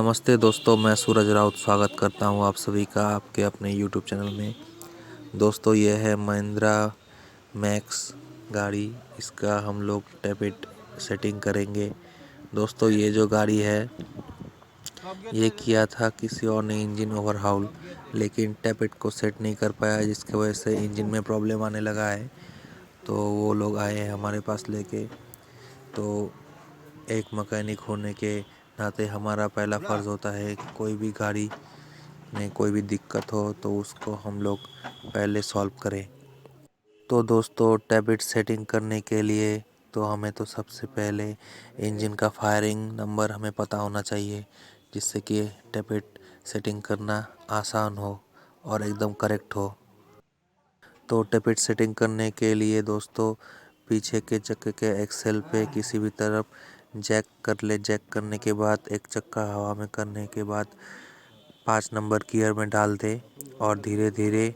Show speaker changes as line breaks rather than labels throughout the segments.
नमस्ते दोस्तों, मैं सूरज राउत स्वागत करता हूं आप सभी का आपके अपने यूट्यूब चैनल में। दोस्तों, ये है महिंद्रा मैक्स गाड़ी। इसका हम लोग टैपेट सेटिंग करेंगे। दोस्तों, ये जो गाड़ी है ये किया था किसी और ने इंजन ओवरहाउल, लेकिन टैपेट को सेट नहीं कर पाया, जिसकी वजह से इंजन में प्रॉब्लम आने लगा है। तो वो लोग आए हैं हमारे पास लेके। तो एक मैकेनिक होने के नाते हमारा पहला फ़र्ज़ होता है कि कोई भी गाड़ी में कोई भी दिक्कत हो तो उसको हम लोग पहले सॉल्व करें। तो दोस्तों, टैपेट सेटिंग करने के लिए तो हमें तो सबसे पहले इंजन का फायरिंग नंबर हमें पता होना चाहिए, जिससे कि टैपेट सेटिंग करना आसान हो और एकदम करेक्ट हो। तो टैपेट सेटिंग करने के लिए दोस्तों, पीछे के चक्के के एक्सेल पे किसी भी तरफ जैक कर ले। जैक करने के बाद एक चक्का हवा में करने के बाद 5 नंबर गियर में डाल दे और धीरे धीरे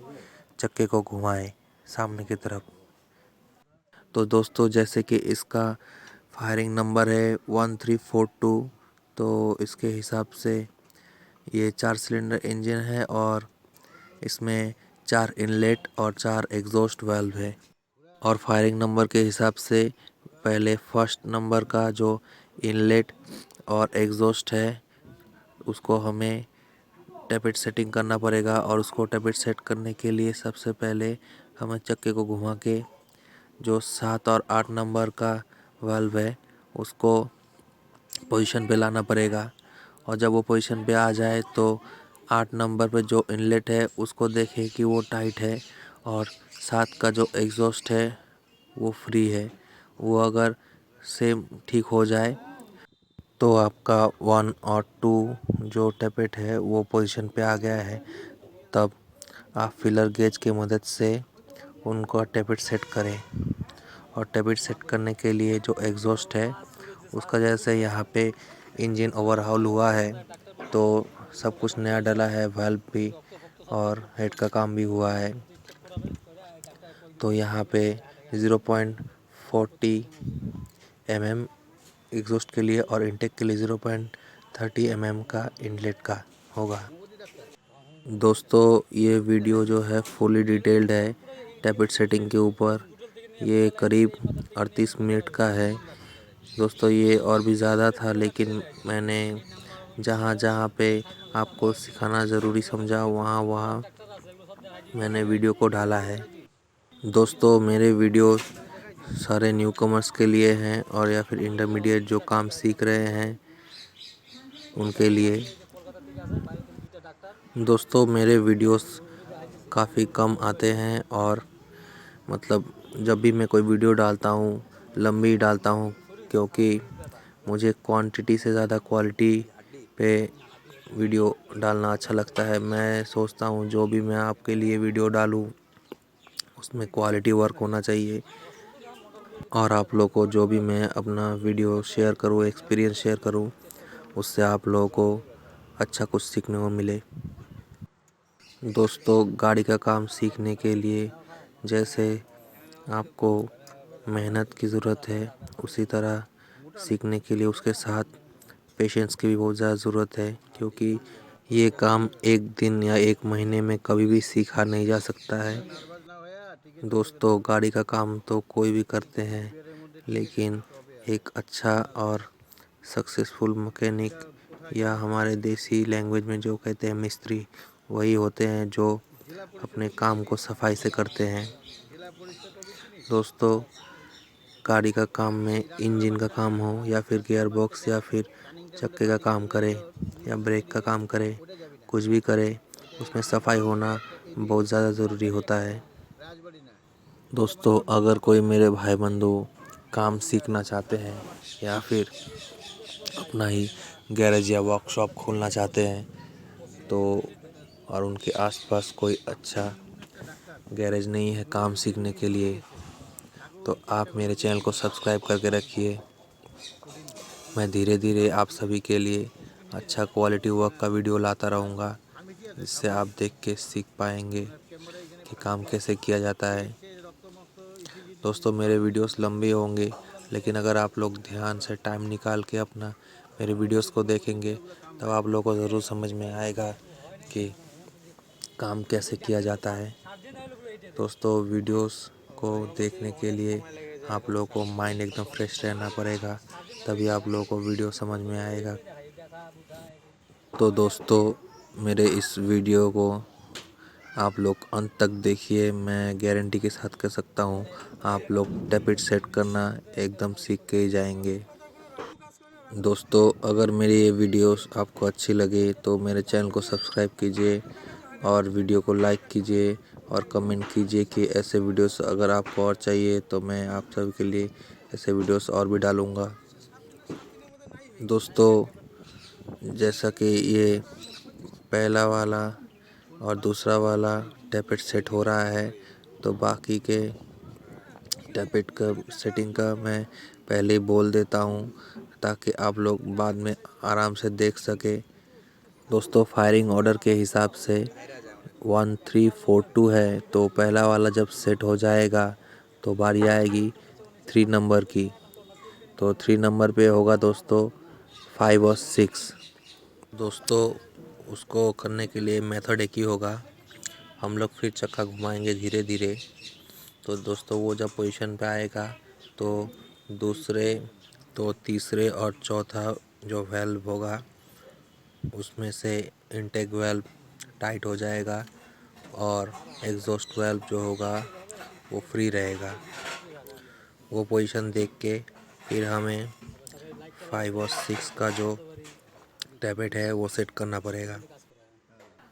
चक्के को घुमाए सामने की तरफ। तो दोस्तों, जैसे कि इसका फायरिंग नंबर है 1342, तो इसके हिसाब से ये 4 सिलेंडर इंजन है और इसमें 4 इनलेट और 4 एग्जॉस्ट वाल्व है। और फायरिंग नंबर के हिसाब से पहले फर्स्ट नंबर का जो इनलेट और एग्जॉस्ट है उसको हमें टैपेट सेटिंग करना पड़ेगा। और उसको टैपेट सेट करने के लिए सबसे पहले हमें चक्के को घुमा के जो 7 और 8 नंबर का वाल्व है उसको पोजीशन पे लाना पड़ेगा। और जब वो पोजीशन पे आ जाए तो 8 नंबर पे जो इनलेट है उसको देखें कि वो टाइट है और 7 का जो एग्जॉस्ट है वो फ्री है। वो अगर सेम ठीक हो जाए तो आपका 1 और 2 जो टैपेट है वो पोजीशन पे आ गया है। तब आप फिलर गेज की मदद से उनको टैपेट सेट करें। और टैपेट सेट करने के लिए जो एग्जॉस्ट है उसका जैसे यहाँ पे इंजन ओवरहाउल हुआ है तो सब कुछ नया डला है, वाल्व भी और हेड का काम भी हुआ है। तो यहाँ पे 0.40 mm एग्जॉस्ट के लिए और इनटेक के लिए 0.30 mm का इनलेट का होगा। दोस्तों, ये वीडियो जो है फुली डिटेल्ड है टैपेट सेटिंग के ऊपर। ये करीब 38 मिनट का है। दोस्तों, ये और भी ज़्यादा था, लेकिन मैंने जहाँ जहाँ पे आपको सिखाना ज़रूरी समझा वहाँ मैंने वीडियो को डाला है। दोस्तों, मेरे वीडियो सारे न्यूकमर्स के लिए हैं और या फिर इंटरमीडिएट जो काम सीख रहे हैं उनके लिए। दोस्तों, मेरे वीडियोस काफ़ी कम आते हैं और मतलब जब भी मैं कोई वीडियो डालता हूँ लंबी डालता हूँ, क्योंकि मुझे क्वांटिटी से ज़्यादा क्वालिटी पे वीडियो डालना अच्छा लगता है। मैं सोचता हूँ जो भी मैं आपके लिए वीडियो डालूँ उसमें क्वालिटी वर्क होना चाहिए। और आप लोगों को जो भी मैं अपना वीडियो शेयर करूँ, एक्सपीरियंस शेयर करूँ, उससे आप लोगों को अच्छा कुछ सीखने को मिले। दोस्तों, गाड़ी का काम सीखने के लिए जैसे आपको मेहनत की ज़रूरत है, उसी तरह सीखने के लिए उसके साथ पेशेंस की भी बहुत ज़्यादा ज़रूरत है, क्योंकि ये काम एक दिन या एक महीने में कभी भी सीखा नहीं जा सकता है। दोस्तों, गाड़ी का काम तो कोई भी करते हैं, लेकिन एक अच्छा और सक्सेसफुल मैकेनिक या हमारे देसी लैंग्वेज में जो कहते हैं मिस्त्री, वही होते हैं जो अपने काम को सफाई से करते हैं। दोस्तों, गाड़ी का काम में इंजन का काम हो या फिर गियर बॉक्स या फिर चक्के का काम करे या ब्रेक का काम करे, कुछ भी करे, उसमें सफाई होना बहुत ज़्यादा ज़रूरी होता है। दोस्तों, अगर कोई मेरे भाई बंधु काम सीखना चाहते हैं या फिर अपना ही गैरेज या वर्कशॉप खोलना चाहते हैं तो और उनके आसपास कोई अच्छा गैरेज नहीं है काम सीखने के लिए, तो आप मेरे चैनल को सब्सक्राइब करके रखिए। मैं धीरे धीरे आप सभी के लिए अच्छा क्वालिटी वर्क का वीडियो लाता रहूँगा, जिससे आप देख के सीख पाएंगे कि काम कैसे किया जाता है। दोस्तों, मेरे वीडियोस लंबे होंगे, लेकिन अगर आप लोग ध्यान से टाइम निकाल के अपना मेरे वीडियोस को देखेंगे तब आप लोगों को ज़रूर समझ में आएगा कि काम कैसे किया जाता है। दोस्तों वीडियोस को देखने के लिए आप लोगों को माइंड एकदम फ्रेश रहना पड़ेगा, तभी आप लोगों को वीडियो समझ में आएगा। तो दोस्तों मेरे इस वीडियो को आप लोग अंत तक देखिए, मैं गारंटी के साथ कह सकता हूँ आप लोग टैपिट सेट करना एकदम सीख के ही जाएंगे। दोस्तों अगर मेरी ये वीडियोस आपको अच्छी लगे तो मेरे चैनल को सब्सक्राइब कीजिए और वीडियो को लाइक कीजिए और कमेंट कीजिए कि ऐसे वीडियोस अगर आपको और चाहिए तो मैं आप सभी के लिए ऐसे वीडियोस और भी डालूँगा। दोस्तों जैसा कि ये पहला वाला और दूसरा वाला टैपेट सेट हो रहा है, तो बाकी के टैपेट का सेटिंग का मैं पहले ही बोल देता हूँ ताकि आप लोग बाद में आराम से देख सके। दोस्तों फायरिंग ऑर्डर के हिसाब से 1342 है, तो पहला वाला जब सेट हो जाएगा तो बारी आएगी 3 नंबर की। तो 3 नंबर पे होगा दोस्तों 5 और 6। दोस्तों उसको करने के लिए मेथड एक ही होगा, हम लोग फिर चक्का घुमाएंगे धीरे धीरे। तो दोस्तों वो जब पोजीशन पे आएगा तो दूसरे, तो तीसरे और चौथा जो वेल्व होगा उसमें से इनटेक वेल्व टाइट हो जाएगा और एग्जॉस्ट वेल्व जो होगा वो फ्री रहेगा। वो पोजीशन देख के फिर हमें 5 और 6 का जो टैपेट है वो सेट करना पड़ेगा।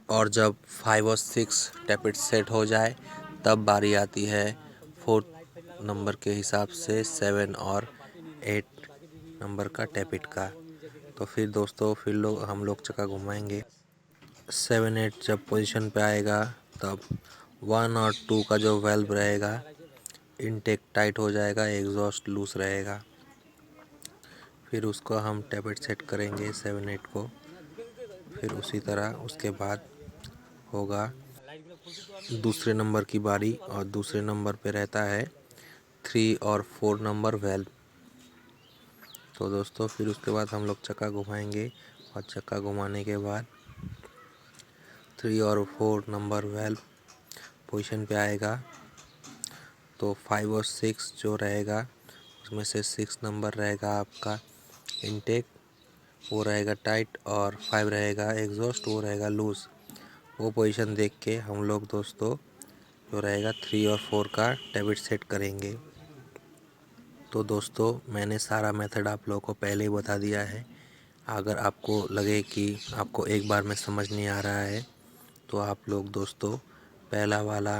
और जब 5 और 6 टैपेट सेट हो जाए तब बारी आती है 4 नंबर के हिसाब से 7 और 8 नंबर का टैपेट का। तो फिर दोस्तों हम लोग चक्का घुमाएंगे। 7 8 जब पोजीशन पे आएगा तब 1 और 2 का जो वेल्व रहेगा इनटेक टाइट हो जाएगा, एग्जॉस्ट लूज रहेगा। फिर उसको हम टैपेट सेट करेंगे 7 8 को। फिर उसी तरह उसके बाद होगा दूसरे नंबर की बारी और दूसरे नंबर पे रहता है 3 और 4 नंबर वेल्व। तो दोस्तों फिर उसके बाद हम लोग चक्का घुमाएंगे और चक्का घुमाने के बाद 3 और 4 नंबर वेल्व पोजीशन पे आएगा। तो 5 और 6 जो रहेगा उसमें से 6 नंबर रहेगा आपका इनटेक, वो रहेगा टाइट, और 5 रहेगा एग्जॉस्ट, वो रहेगा लूज। वो पोजीशन देख के हम लोग दोस्तों जो रहेगा 3 और 4 का टैपेट सेट करेंगे। तो दोस्तों मैंने सारा मेथड आप लोगों को पहले ही बता दिया है। अगर आपको लगे कि आपको एक बार में समझ नहीं आ रहा है तो आप लोग दोस्तों पहला वाला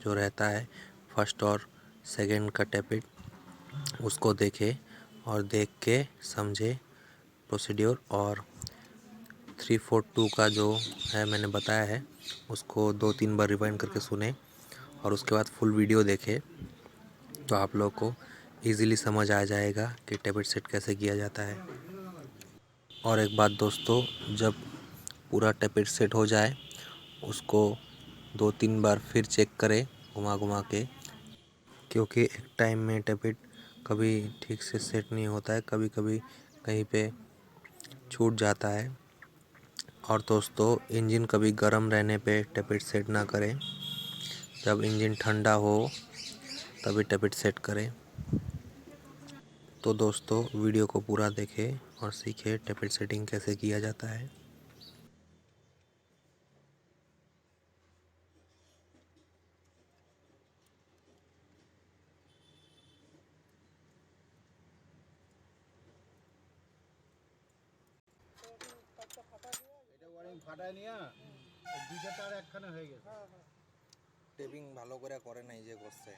जो रहता है फर्स्ट और सेकंड का टैपेट उसको देखें और देख के समझे प्रोसीड्योर, और 342 का जो है मैंने बताया है उसको 2-3 बार रिवाइंड करके सुने और उसके बाद फुल वीडियो देखें, तो आप लोग को इजीली समझ आ जाएगा कि टैपेट सेट कैसे किया जाता है। और एक बात दोस्तों, जब पूरा टैपेट सेट हो जाए उसको 2-3 बार फिर चेक करें घुमा घुमा के, क्योंकि एक टाइम में टैपेट कभी ठीक से सेट नहीं होता है, कभी कभी कहीं पे छूट जाता है। और दोस्तों इंजन कभी गर्म रहने पे टैपेट सेट ना करें, जब इंजन ठंडा हो तभी टैपेट सेट करें। तो दोस्तों वीडियो को पूरा देखें और सीखें टैपेट सेटिंग कैसे किया जाता है। টেপিং ভালো করে করে নাই যে করছে।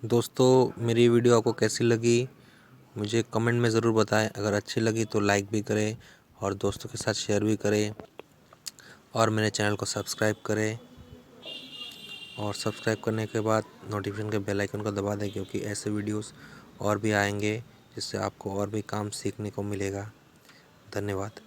दोस्तों मेरी वीडियो आपको कैसी लगी मुझे कमेंट में ज़रूर बताएं। अगर अच्छी लगी तो लाइक भी करें और दोस्तों के साथ शेयर भी करें और मेरे चैनल को सब्सक्राइब करें। और सब्सक्राइब करने के बाद नोटिफिकेशन के बेल आइकन को दबा दें, क्योंकि ऐसे वीडियोस और भी आएंगे जिससे आपको और भी काम सीखने को मिलेगा। धन्यवाद।